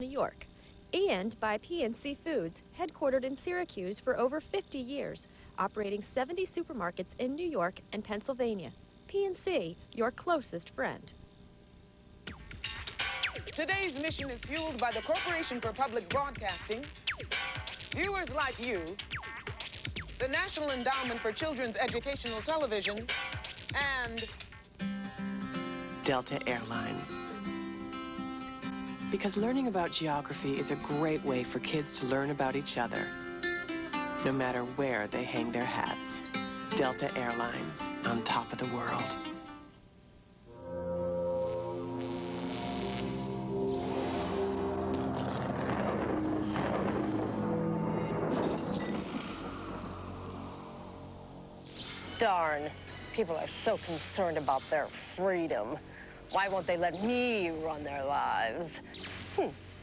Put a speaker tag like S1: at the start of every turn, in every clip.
S1: New York, and by PNC Foods, headquartered in Syracuse for over 50 years, operating 70 supermarkets in New York and Pennsylvania. PNC, your closest friend.
S2: Today's mission is fueled by the Corporation for Public Broadcasting, viewers like you, the National Endowment for Children's Educational Television, and
S3: Delta Airlines. Because learning about geography is a great way for kids to learn about each other, no matter where they hang their hats. Delta Airlines, on top of the world.
S4: Darn, people are so concerned about their freedom. Why won't they let me run their lives?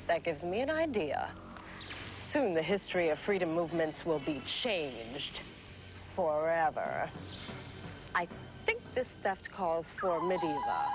S4: That gives me an idea. Soon the history of freedom movements will be changed forever. I think this theft calls for Mediva.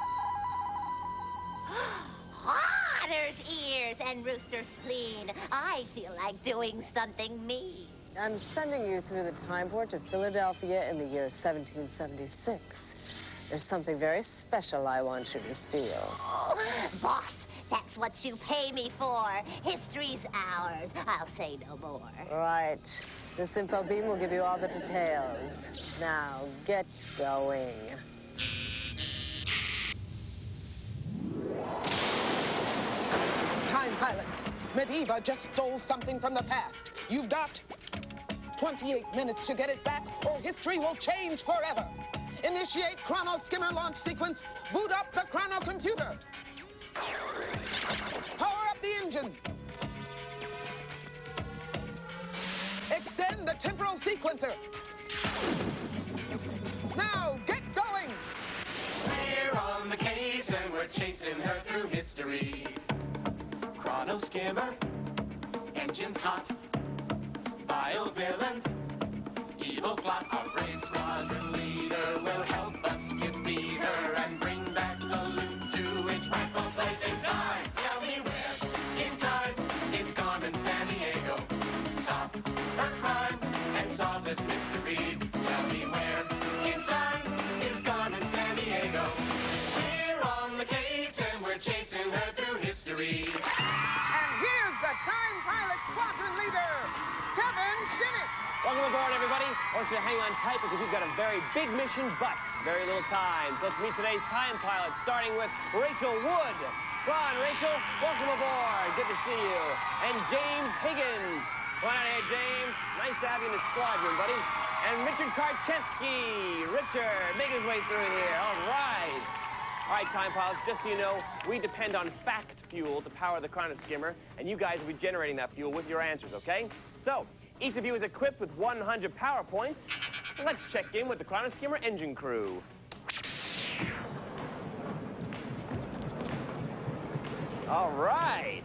S5: Otter's ears and rooster spleen. I feel like doing something mean.
S4: I'm sending you through the time port to Philadelphia in the year 1776. There's something very special I want you to steal.
S5: Oh, boss, that's what you pay me for. History's ours. I'll say no more.
S4: Right. This info beam will give you all the details. Now, get going.
S2: Time pilots. Mediva just stole something from the past. You've got 28 minutes to get it back, or history will change forever. Initiate chrono skimmer launch sequence. Boot up the chrono computer. Power up the engines. Extend the temporal sequencer. Now, get going.
S6: We're on the case and we're chasing her through history. Chrono skimmer, engines hot, vile villains, evil plot. Our brave squadron leader will help us defeat her and bring back the loot to its rightful place in time. Tell me where in time is Carmen Sandiego? Stop her crime and solve this mystery. Tell me where in time is Carmen Sandiego? We're on the case and we're chasing her through history.
S2: And here's the time pilot squadron leader, Kevin Shinnick.
S7: Welcome aboard, everybody. I want you to hang on tight because we've got a very big mission, but very little time. So let's meet today's time pilots, starting with Rachel Wood. Come on, Rachel. Welcome aboard. Good to see you. And James Higgins. Come on out here, James. Nice to have you in the squadron, buddy. And Richard Karcheski. Richard, making his way through here. All right. All right, time pilots, just so you know, we depend on fact fuel to power the chrono skimmer, and you guys will be generating that fuel with your answers, okay? So, each of you is equipped with 100 power points. Let's check in with the chrono skimmer engine crew. All right.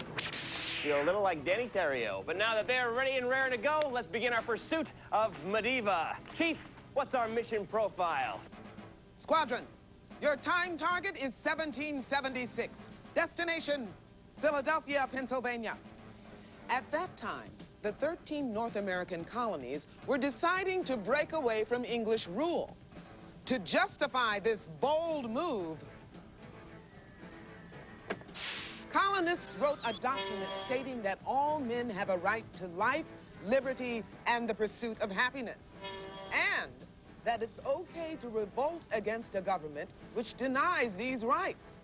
S7: Feel a little like Danny Theriot. But now that they're ready and raring to go, let's begin our pursuit of Mediva. Chief, what's our mission profile?
S2: Squadron, your time target is 1776. Destination, Philadelphia, Pennsylvania. At that time, the 13 North American colonies were deciding to break away from English rule. To justify this bold move, colonists wrote a document stating that all men have a right to life, liberty, and the pursuit of happiness, and that it's okay to revolt against a government which denies these rights.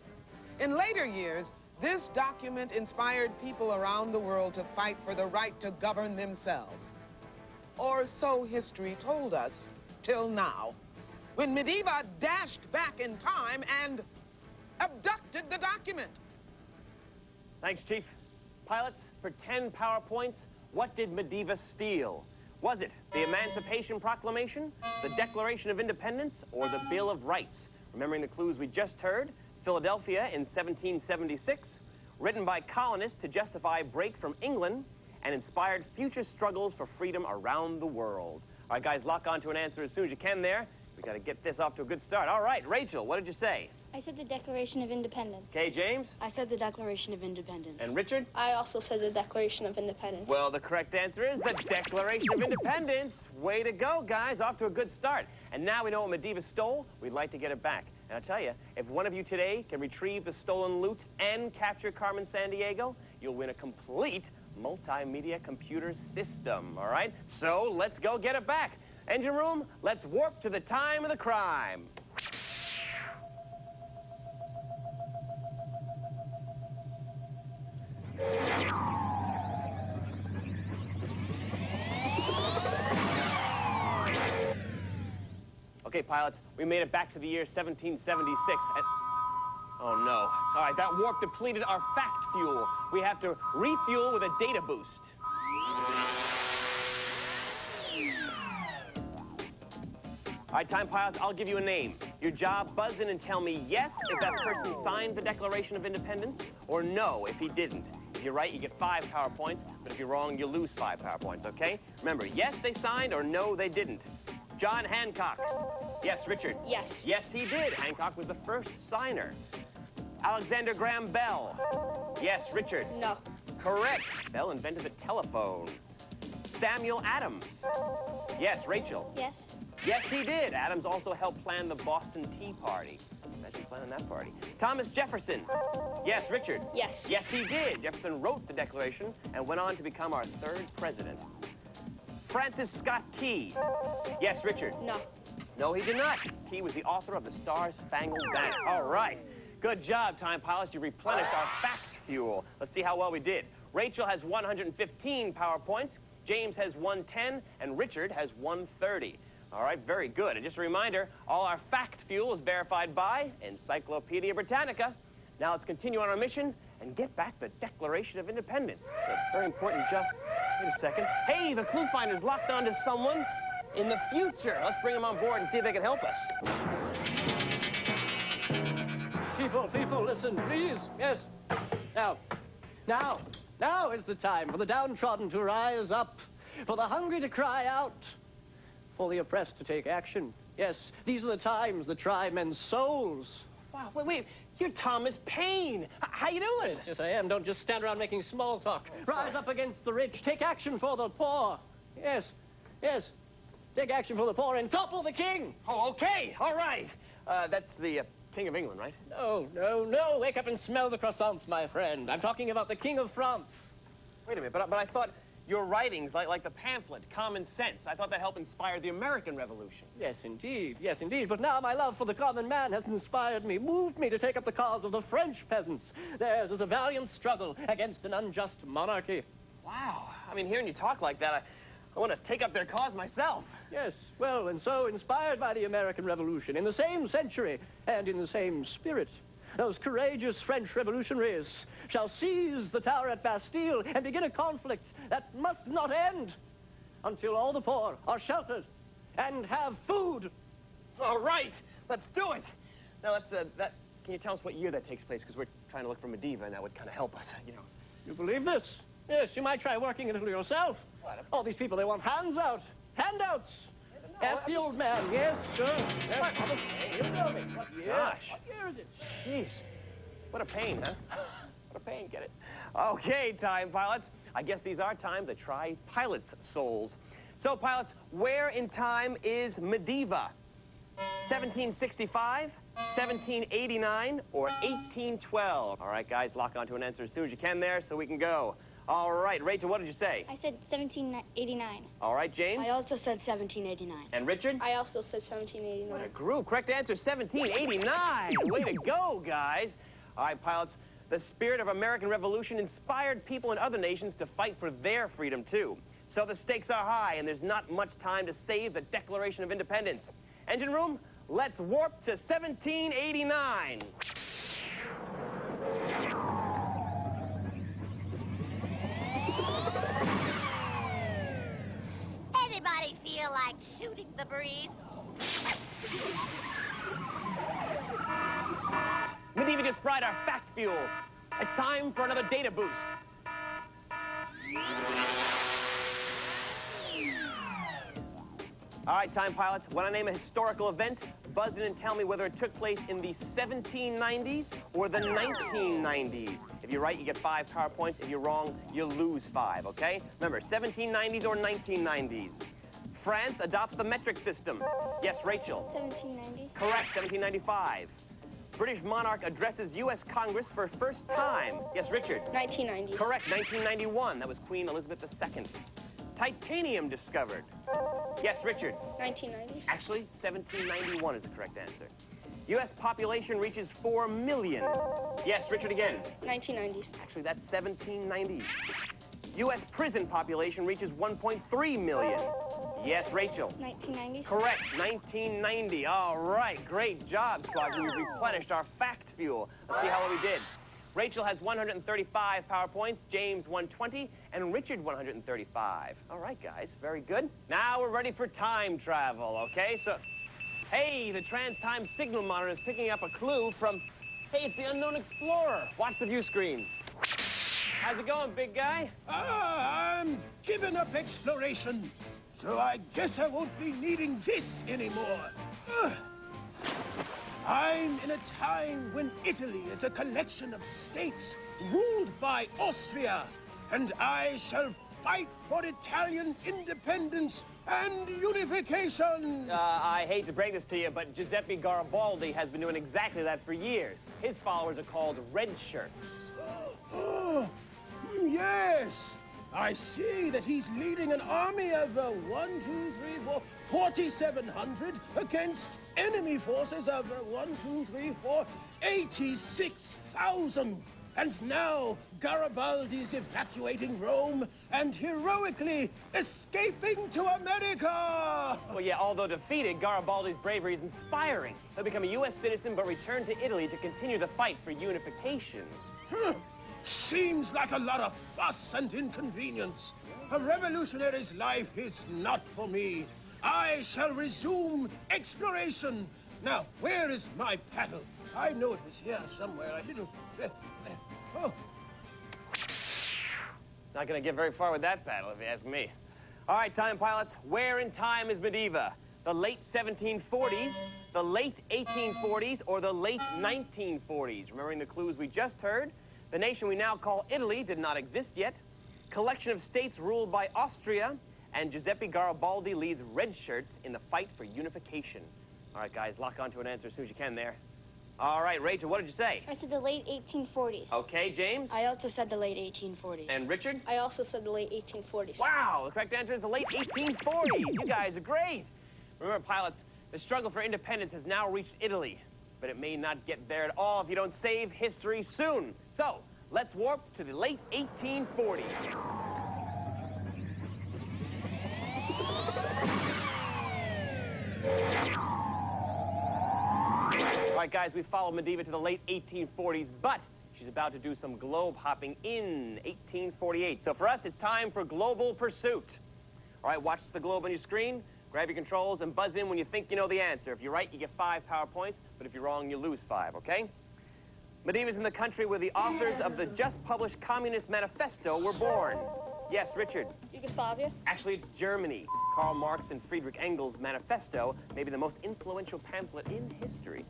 S2: In later years, this document inspired people around the world to fight for the right to govern themselves. Or so history told us, till now, when Mediva dashed back in time and abducted the document.
S7: Thanks, Chief. Pilots, for 10 power points, what did Mediva steal? Was it the Emancipation Proclamation, the Declaration of Independence, or the Bill of Rights? Remembering the clues we just heard, Philadelphia in 1776, written by colonists to justify break from England, and inspired future struggles for freedom around the world. All right, guys, lock on to an answer as soon as you can there. We got to get this off to a good start. All right, Rachel, what did you say?
S8: I said the Declaration of Independence.
S7: Okay, James?
S9: I said the Declaration of Independence.
S7: And Richard?
S8: I also said the Declaration of Independence.
S7: Well, the correct answer is the Declaration of Independence. Way to go, guys. Off to a good start. And now we know what Medivh stole. We'd like to get it back. And I'll tell you, if one of you today can retrieve the stolen loot and capture Carmen Sandiego, you'll win a complete multimedia computer system, all right? So let's go get it back. Engine room, let's warp to the time of the crime. Okay, pilots, we made it back to the year 1776, and... Oh, no. All right, that warp depleted our fact fuel. We have to refuel with a data boost. All right, time pilots, I'll give you a name. Your job, buzz in and tell me yes if that person signed the Declaration of Independence, or no if he didn't. If you're right, you get 5 power points, but if you're wrong, you lose 5 power points, okay? Remember, yes, they signed, or no, they didn't. John Hancock. Yes, Richard?
S8: Yes.
S7: Yes, he did. Hancock was the first signer. Alexander Graham Bell. Yes, Richard?
S8: No.
S7: Correct. Bell invented the telephone. Samuel Adams. Yes, Rachel?
S8: Yes.
S7: Yes, he did. Adams also helped plan the Boston Tea Party. Imagine planning that party. Thomas Jefferson. Yes, Richard?
S8: Yes.
S7: Yes, he did. Jefferson wrote the Declaration and went on to become our 3rd president. Francis Scott Key. Yes, Richard?
S8: No.
S7: No, he did not. Key was the author of the Star-Spangled Banner. All right. Good job, time pilots. You replenished our facts fuel. Let's see how well we did. Rachel has 115 power points. James has 110, and Richard has 130. All right, very good. And just a reminder, all our fact fuel is verified by Encyclopedia Britannica. Now let's continue on our mission and get back the Declaration of Independence. It's a very important job. Wait a second. Hey, the clue finder's locked onto someone in the future. Let's bring them on board and see if they can help us.
S10: People, listen, please. Yes. Now is the time for the downtrodden to rise up, for the hungry to cry out, for the oppressed to take action. Yes, these are the times that try men's souls.
S7: Wow, wait. You're Thomas Paine. How you doing?
S10: Yes, I am. Don't just stand around making small talk. Rise up against the rich. Take action for the poor. Yes. Take action for the poor and topple the king.
S7: Oh, okay. All right. That's the King of England, right?
S10: No. Wake up and smell the croissants, my friend. I'm talking about the King of France.
S7: Wait a minute, but I thought your writings, like the pamphlet, Common Sense, I thought that helped inspire the American Revolution.
S10: Yes, indeed. But now my love for the common man has inspired me, moved me to take up the cause of the French peasants. Theirs is a valiant struggle against an unjust monarchy.
S7: Wow. I mean, hearing you talk like that, I want to take up their cause myself.
S10: Yes, well, and so inspired by the American Revolution, in the same century and in the same spirit, those courageous French revolutionaries shall seize the tower at Bastille and begin a conflict that must not end until all the poor are sheltered and have food.
S7: All right, let's do it. Now, can you tell us what year that takes place? Because we're trying to look for Medivh, and that would kind of help us, you know.
S10: You believe this? Yes, you might try working a little yourself.
S7: What?
S10: All these people, they want handouts. Ask the old man. Yes, sir. Yes. You tell me. What year?
S7: Gosh.
S10: What year is it?
S7: Jeez. What a pain, huh? What a pain, get it? Okay, time pilots. I guess these are time to try pilots' souls. So, pilots, where in time is Medivh? 1765, 1789, or 1812? All right, guys, lock onto an answer as soon as you can there so we can go. All right, Rachel, what did you say?
S8: I said 1789.
S7: All right, James?
S9: I also said 1789.
S7: And Richard?
S8: I also said 1789.
S7: What a group. Correct answer, 1789. Way to go, guys. All right, pilots, the spirit of American Revolution inspired people in other nations to fight for their freedom, too. So the stakes are high, and there's not much time to save the Declaration of Independence. Engine room, let's warp to 1789.
S5: Anybody feel like shooting the breeze?
S7: Medivh just fried our fact fuel. It's time for another data boost. All right, time pilots, when I name a historical event, buzz in and tell me whether it took place in the 1790s or the 1990s. If you're right, you get 5 power points. If you're wrong, you lose 5, okay? Remember, 1790s or 1990s. France adopts the metric system. Yes, Rachel.
S8: 1790.
S7: Correct, 1795. British monarch addresses U.S. Congress for first time. Yes, Richard.
S8: 1990s.
S7: Correct, 1991. That was Queen Elizabeth II. Titanium discovered. Yes, Richard.
S8: 1990s.
S7: Actually, 1791 is the correct answer. U.S. population reaches 4 million. Yes, Richard again.
S8: 1990s.
S7: Actually, that's 1790. U.S. prison population reaches 1.3 million. Yes, Rachel.
S8: 1990s.
S7: Correct, 1990. All right, great job, squadron. We've replenished our fact fuel. Let's see how well we did. Rachel has 135 power points, James 120, and Richard 135. All right, guys, very good. Now we're ready for time travel, okay? So, hey, the trans-time signal monitor is picking up a clue from, hey, it's the unknown explorer. Watch the view screen. How's it going, big guy?
S11: I'm giving up exploration, so I guess I won't be needing this anymore. I'm in a time when Italy is a collection of states ruled by Austria, and I shall fight for Italian independence and unification.
S7: I hate to break this to you, but Giuseppe Garibaldi has been doing exactly that for years. His followers are called red shirts.
S11: Oh, yes. I see that he's leading an army of 4,700 against enemy forces of 86,000. And now Garibaldi's evacuating Rome and heroically escaping to America.
S7: Well, yeah, although defeated, Garibaldi's bravery is inspiring. He'll become a U.S. citizen but return to Italy to continue the fight for unification.
S11: Seems like a lot of fuss and inconvenience. A revolutionary's life is not for me. I shall resume exploration. Now, where is my paddle? I know it was here somewhere. I didn't... oh.
S7: Not gonna get very far with that paddle, if you ask me. All right, time pilots, where in time is Medieval? The late 1740s, the late 1840s, or the late 1940s? Remembering the clues we just heard, the nation we now call Italy did not exist yet. Collection of states ruled by Austria, and Giuseppe Garibaldi leads red shirts in the fight for unification. All right, guys, lock onto an answer as soon as you can there. All right, Rachel, what did you say?
S8: I said the late 1840s.
S7: Okay, James?
S9: I also said the late 1840s.
S7: And Richard?
S8: I also said the late 1840s.
S7: Wow, the correct answer is the late 1840s. You guys are great. Remember, pilots, the struggle for independence has now reached Italy, but it may not get there at all if you don't save history soon. So, let's warp to the late 1840s. All right, guys, we followed Medieval to the late 1840s, but she's about to do some globe hopping in 1848. So for us, it's time for global pursuit. All right, watch the globe on your screen, grab your controls, and buzz in when you think you know the answer. If you're right, you get 5 power points, but if you're wrong, you lose 5, okay? Medieval is in the country where the authors of the just-published Communist Manifesto were born. Yes, Richard?
S8: Yugoslavia?
S7: Actually, it's Germany. Karl Marx and Friedrich Engels' Manifesto may be the most influential pamphlet in history.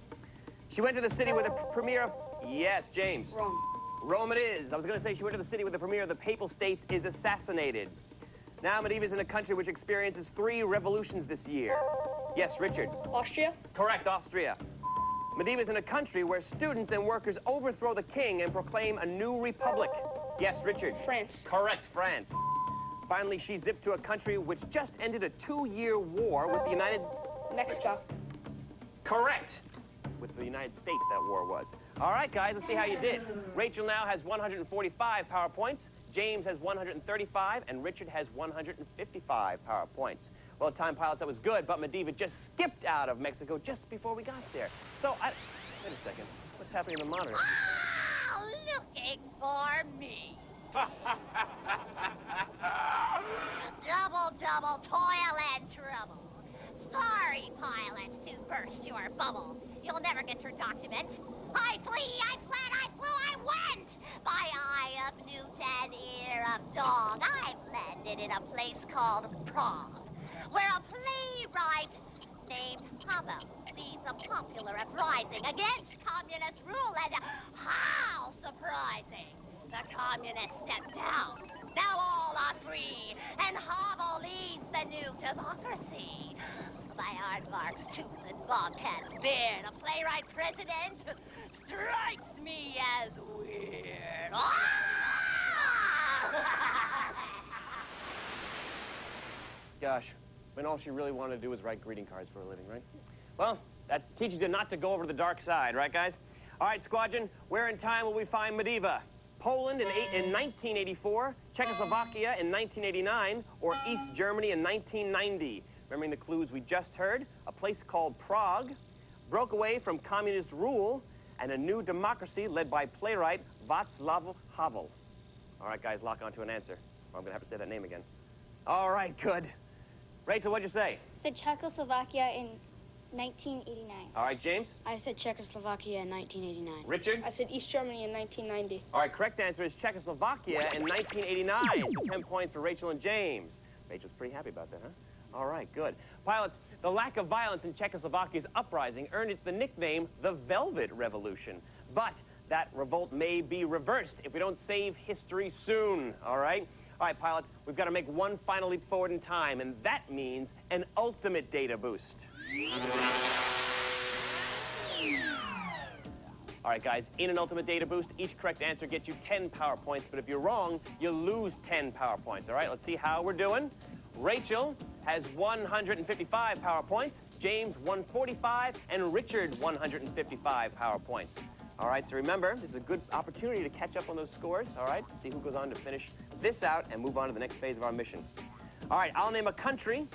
S7: She went to the city where the premiere of... Yes, James?
S9: Rome.
S7: Rome it is. I was going to say she went to the city where the premier of the Papal States is assassinated. Now Medieval is in a country which experiences 3 revolutions this year. Yes, Richard?
S8: Austria?
S7: Correct, Austria. Medieval is in a country where students and workers overthrow the king and proclaim a new republic. Yes, Richard?
S8: France.
S7: Correct, France. Finally, she zipped to a country which just ended a 2-year war with the United...
S8: Mexico.
S7: Correct. With the United States, that war was. All right, guys, let's see how you did. Rachel now has 145 power points, James has 135, and Richard has 155 power points. Well, time pilots, that was good, but Medieval just skipped out of Mexico just before we got there. So, wait a second. What's happening in the monitor?
S5: Ah, looking for me. Double toil and trouble. Sorry, pilots, to burst your bubble. You'll never get your document. I flee, I fled, I flew, I went! By eye of newt and ear of dog, I've landed in a place called Prague, where a playwright nicknamed Havel, leads a popular uprising against communist rule, and how surprising! The communists stepped down. Now all are free, and Havel leads the new democracy. By Aardvark's tooth and Bobcat's beard, a playwright president strikes me as weird.
S7: Gosh, when all she really wanted to do was write greeting cards for a living, right? Well, that teaches you not to go over to the dark side, right, guys? All right, Squadron, where in time will we find Mediva? Poland in 1984, Czechoslovakia in 1989, or East Germany in 1990? Remembering the clues we just heard, a place called Prague, broke away from communist rule, and a new democracy led by playwright Václav Havel. All right, guys, lock onto an answer, or I'm going to have to say that name again. All right, good. Rachel, what'd you say?
S8: I said Czechoslovakia in 1989.
S7: All right, James?
S9: I said Czechoslovakia in 1989.
S7: Richard?
S8: I said East Germany in 1990.
S7: All right, correct answer is Czechoslovakia in 1989. So 10 points for Rachel and James. Rachel's pretty happy about that, huh? All right, good. Pilots, the lack of violence in Czechoslovakia's uprising earned it the nickname the Velvet Revolution. But that revolt may be reversed if we don't save history soon, all right? All right, pilots, we've got to make one final leap forward in time, and that means an ultimate data boost. All right, guys, in an ultimate data boost, each correct answer gets you 10 power points, but if you're wrong, you lose 10 power points, all right? Let's see how we're doing. Rachel has 155 power points, James 145, and Richard 155 power points. All right, so remember, this is a good opportunity to catch up on those scores, all right? See who goes on to finish this out and move on to the next phase of our mission. All right, I'll name a country.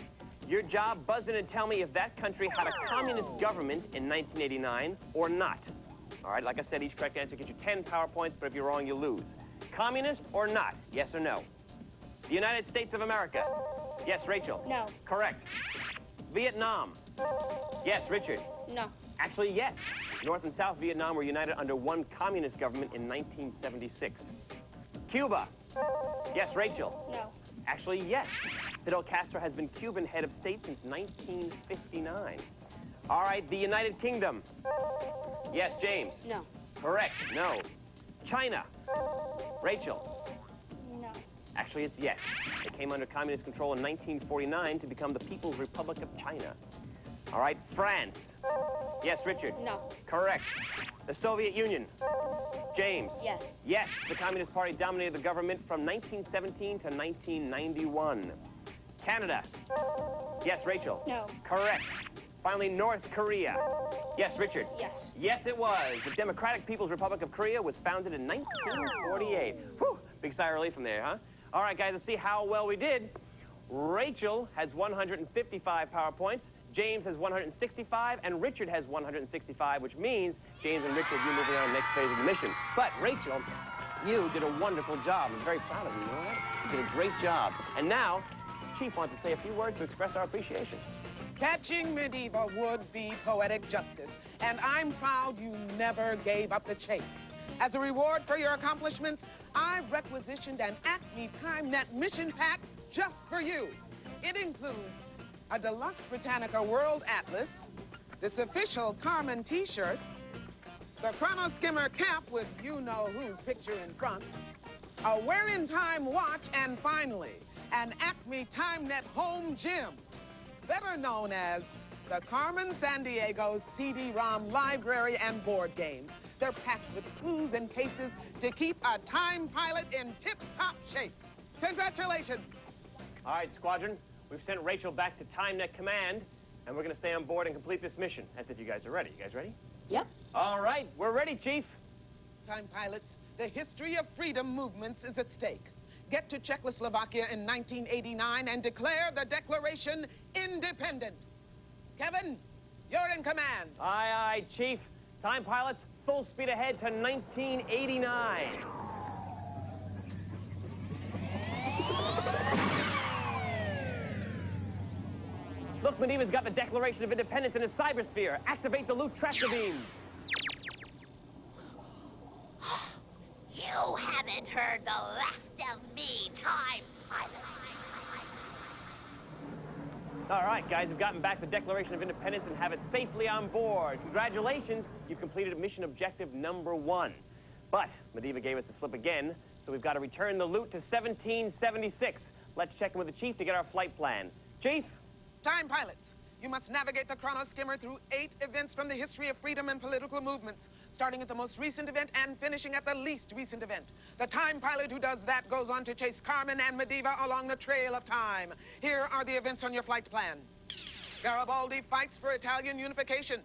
S7: Your job, buzz in and tell me if that country had a communist government in 1989 or not. All right, like I said, each correct answer gets you 10 power points, but if you're wrong, you lose. Communist or not? Yes or no? The United States of America? Yes, Rachel?
S8: No.
S7: Correct. Vietnam? Yes, Richard?
S8: No.
S7: Actually, yes. North and South Vietnam were united under one communist government in 1976. Cuba? Yes, Rachel?
S8: No.
S7: Actually, yes. Fidel Castro has been Cuban head of state since 1959. All right, the United Kingdom? Yes, James?
S9: No.
S7: Correct, no. China? Rachel?
S8: No.
S7: Actually, it's yes. It came under communist control in 1949 to become the People's Republic of China. All right, France? Yes, Richard?
S8: No.
S7: Correct. The Soviet Union? James?
S9: Yes.
S7: Yes, the Communist Party dominated the government from 1917 to 1991. Canada? Yes, Rachel?
S8: No.
S7: Correct. Finally, North Korea? Yes, Richard?
S8: Yes.
S7: Yes, it was. The Democratic People's Republic of Korea was founded in 1948. Whew, big sigh of relief from there, huh? All right, guys, let's see how well we did. Rachel has 155 power points, James has 165, and Richard has 165, which means James and Richard, you moving on to the next phase of the mission. But Rachel, you did a wonderful job. I'm very proud of you, you know that? You did a great job. And now, Chief wants to say a few words to express our appreciation.
S2: Catching Mediva would be poetic justice, and I'm proud you never gave up the chase. As a reward for your accomplishments, I've requisitioned an Acme TimeNet mission pack just for you. It includes a deluxe Britannica World Atlas, this official Carmen t-shirt, the Chrono Skimmer cap with you-know-whose picture in front, a wear-in-time watch, and finally, an Acme TimeNet home gym, better known as the Carmen Sandiego CD-ROM library and board games. They're packed with clues and cases to keep a time pilot in tip-top shape. Congratulations.
S7: All right, Squadron, we've sent Rachel back to TimeNet Command, and we're going to stay on board and complete this mission. That's if you guys are ready. You guys ready?
S9: Yep.
S7: All right, we're ready, Chief.
S2: Time pilots, the history of freedom movements is at stake. Get to Czechoslovakia in 1989 and declare the Declaration independent. Kevin, you're in command.
S7: Aye, aye, Chief. Time pilots, full speed ahead to 1989. Look, Mediva's got the Declaration of Independence in his cybersphere. Activate the loot tractor beams.
S5: You haven't heard the last of me, Time Pilot.
S7: All right, guys, we've gotten back the Declaration of Independence and have it safely on board. Congratulations, you've completed mission objective number 1. But Medivh gave us the slip again, so we've got to return the loot to 1776. Let's check in with the Chief to get our flight plan. Chief?
S2: Time pilots, you must navigate the chrono skimmer through 8 events from the history of freedom and political movements, starting at the most recent event and finishing at the least recent event. The time pilot who does that goes on to chase Carmen and Medivh along the trail of time. Here are the events on your flight plan. Garibaldi fights for Italian unification.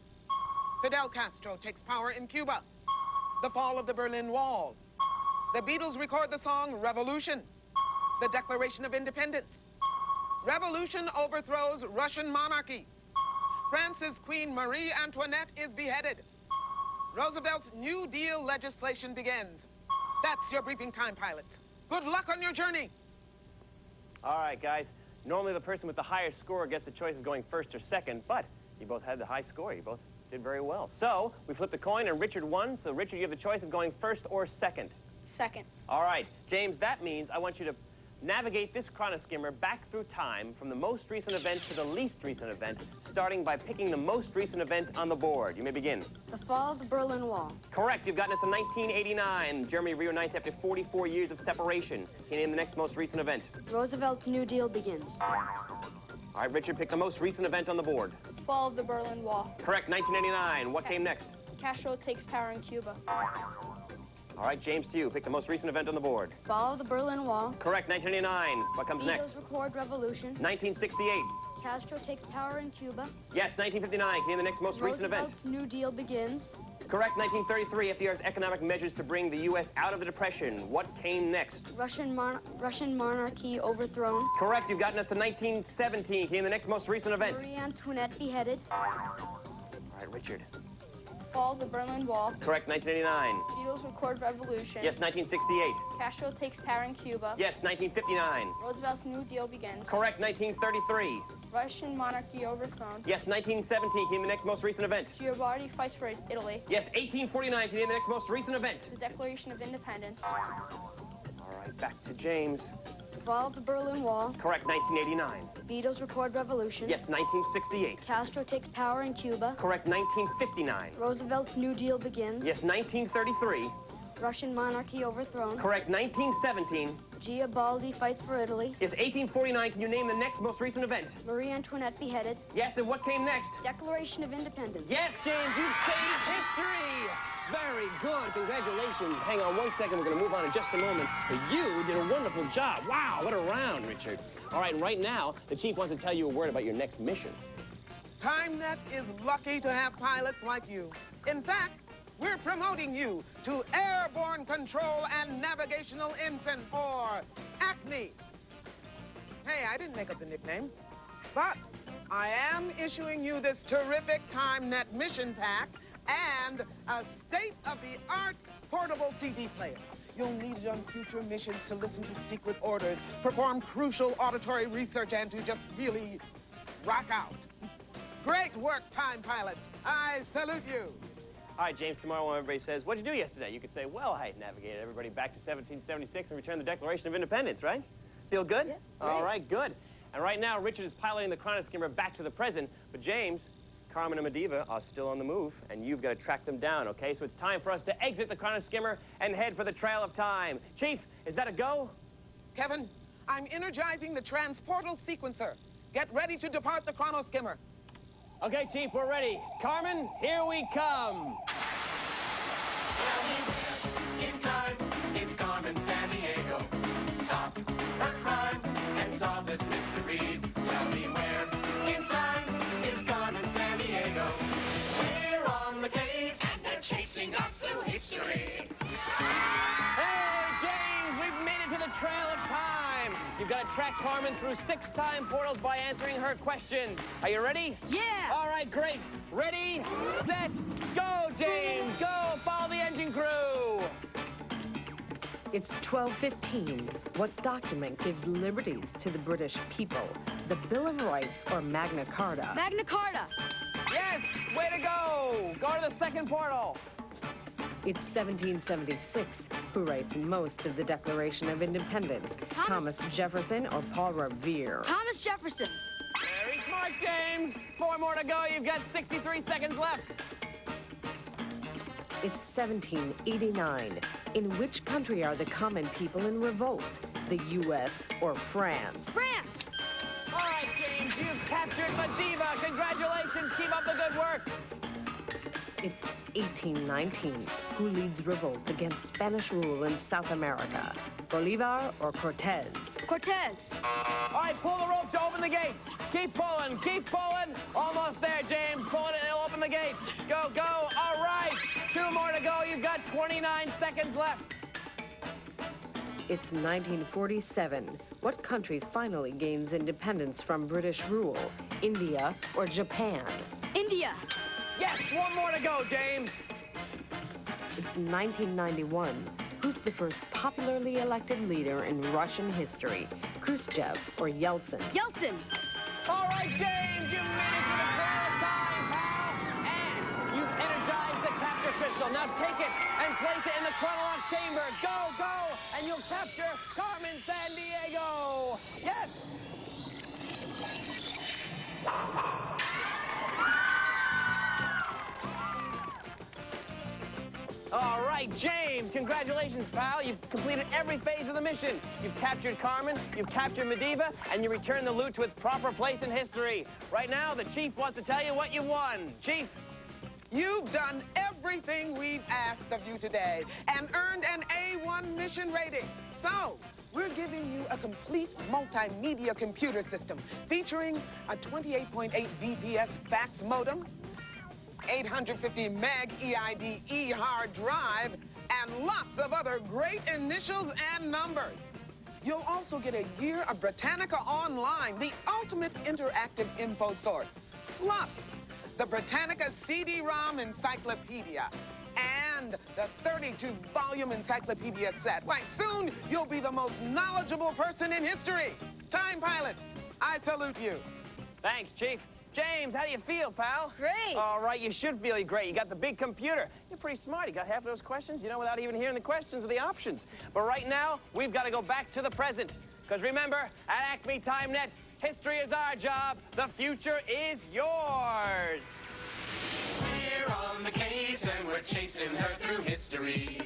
S2: Fidel Castro takes power in Cuba. The fall of the Berlin Wall. The Beatles record the song Revolution. The Declaration of Independence. Revolution overthrows Russian monarchy. France's Queen Marie Antoinette is beheaded. Roosevelt's New Deal legislation begins. That's your briefing time, pilots. Good luck on your journey.
S7: All right, guys. Normally the person with the higher score gets the choice of going first or second, but you both had the high score. You both did very well. So we flipped the coin and Richard won. So Richard, you have the choice of going first or second.
S8: Second.
S7: All right. James, that means I want you to navigate this chrono skimmer back through time from the most recent event to the least recent event, starting by picking the most recent event on the board. You may begin.
S9: The fall of the Berlin Wall.
S7: Correct. You've gotten us to 1989. Germany reunites after 44 years of separation. Can you name the next most recent event?
S9: Roosevelt's New Deal begins.
S7: All right, Richard, pick the most recent event on the board.
S8: Fall of the Berlin Wall.
S7: Correct. 1989. What came next?
S8: Castro takes power in Cuba.
S7: All right, James, to you. Pick the most recent event on the board.
S9: Fall of the Berlin Wall.
S7: Correct. 1989. What comes next?
S9: Beatles record Revolution.
S7: 1968.
S9: Castro takes power in Cuba.
S7: Yes, 1959. Can you name the next most recent event?
S9: Roosevelt's New Deal begins.
S7: Correct. 1933. FDR's economic measures to bring the U.S. out of the Depression. What came next?
S9: Russian monarchy overthrown.
S7: Correct. You've gotten us to 1917. Can you name the next most recent event?
S9: Marie Antoinette beheaded.
S7: All right, Richard.
S8: Fall of the Berlin Wall.
S7: Correct. 1989.
S8: Beatles record Revolution.
S7: Yes, 1968.
S8: Castro takes power in Cuba.
S7: Yes, 1959.
S8: Roosevelt's New Deal begins.
S7: Correct. 1933.
S8: Russian monarchy overthrown.
S7: Yes, 1917. Can you name the next most recent event?
S8: Garibaldi fights for Italy.
S7: Yes, 1849. Can you name the next most recent event?
S8: The Declaration of Independence.
S7: All right, back to James.
S9: Fall of the Berlin Wall.
S7: Correct. 1989.
S9: Beatles record Revolution.
S7: Yes, 1968.
S9: Castro takes power in Cuba.
S7: Correct. 1959.
S9: Roosevelt's New Deal begins.
S7: Yes, 1933.
S9: Russian monarchy overthrown.
S7: Correct. 1917.
S9: Garibaldi fights for Italy.
S7: Yes, 1849. Can you name the next most recent event?
S9: Marie Antoinette beheaded.
S7: Yes, and what came next?
S9: Declaration of Independence.
S7: Yes, James, you've saved history! Very good. Congratulations. Hang on one second. We're going to move on in just a moment. But you did a wonderful job. Wow, what a round, Richard. All right, and right now, the Chief wants to tell you a word about your next mission.
S2: TimeNet is lucky to have pilots like you. In fact, we're promoting you to Airborne Control and Navigational Ensign, or ACNE. Hey, I didn't make up the nickname, but I am issuing you this terrific TimeNet mission pack and a state-of-the-art portable CD player. You'll need it on future missions to listen to secret orders, perform crucial auditory research, and to just really rock out. Great work, Time Pilot. I salute you.
S7: All right, James, tomorrow when everybody says, what'd you do yesterday? You could say, well, I navigated everybody back to 1776 and returned the Declaration of Independence, right? Feel good?
S9: Yeah.
S7: All right, good. And right now, Richard is piloting the chrono skimmer back to the present, but James, Carmen and Medivh are still on the move, and you've got to track them down, okay? So it's time for us to exit the chrono skimmer and head for the trail of time. Chief, is that a go?
S2: Kevin, I'm energizing the transportal sequencer. Get ready to depart the chrono skimmer.
S7: Okay, Chief, we're ready. Carmen, here we come.
S6: In time is Carmen Sandiego. Stop her crime and solve this mystery. Tell me where in time is Carmen Sandiego. We're on the case and they're chasing us through history.
S7: Hey, James, we've made it to the trail of time. You've got to track Carmen through 6 time portals by answering her questions. Are you ready?
S9: Yeah!
S7: All right, great. Ready, set, go, James. Go, follow the engine crew.
S12: It's 1215. What document gives liberties to the British people? The Bill of Rights or Magna Carta?
S9: Magna Carta!
S7: Yes, way to go. Go to the second portal.
S12: It's 1776. Who writes most of the Declaration of Independence? Thomas Jefferson or Paul Revere?
S9: Thomas Jefferson.
S7: Very smart. mark, James. 4 more to go. You've got 63 seconds left.
S12: It's 1789. In which country are the common people in revolt? The U.S. or France?
S9: France!
S7: All right, James, you've captured Madiba. Congratulations. Keep up the good work.
S12: It's 1819. Who leads revolt against Spanish rule in South America? Bolivar or Cortez?
S9: Cortez!
S7: All right, pull the rope to open the gate. Keep pulling, keep pulling. Almost there, James. Pull it and it'll open the gate. Go, go. All right. 2 more to go. You've got 29 seconds left.
S12: It's 1947. What country finally gains independence from British rule? India or Japan?
S9: India!
S7: Yes, 1 more to go, James.
S12: It's 1991. Who's the first popularly elected leader in Russian history? Khrushchev or Yeltsin?
S9: Yeltsin!
S7: All right, James, you made it to the clear time, pal. And you've energized the capture crystal. Now take it and place it in the chronolock chamber. Go, go, and you'll capture Carmen Sandiego. Yes! All right, James, congratulations, pal. You've completed every phase of the mission. You've captured Carmen, you've captured Madiba, and you returned the loot to its proper place in history. Right now, the Chief wants to tell you what you won. Chief?
S2: You've done everything we've asked of you today and earned an A1 mission rating. So, we're giving you a complete multimedia computer system featuring a 28.8 BPS fax modem, 850 meg EIDE hard drive, and lots of other great initials and numbers. You'll also get a year of Britannica Online, the ultimate interactive info source, plus the Britannica CD-ROM Encyclopedia, and the 32-volume encyclopedia set. Why, soon you'll be the most knowledgeable person in history. Time Pilot, I salute you.
S7: Thanks, Chief. James, how do you feel, pal?
S9: Great.
S7: All right, you should feel great. You got the big computer. You're pretty smart. You got half of those questions, you know, without even hearing the questions or the options. But right now, we've got to go back to the present. Because remember, at Acme TimeNet, history is our job. The future is yours.
S6: We're on the case and we're chasing her through history.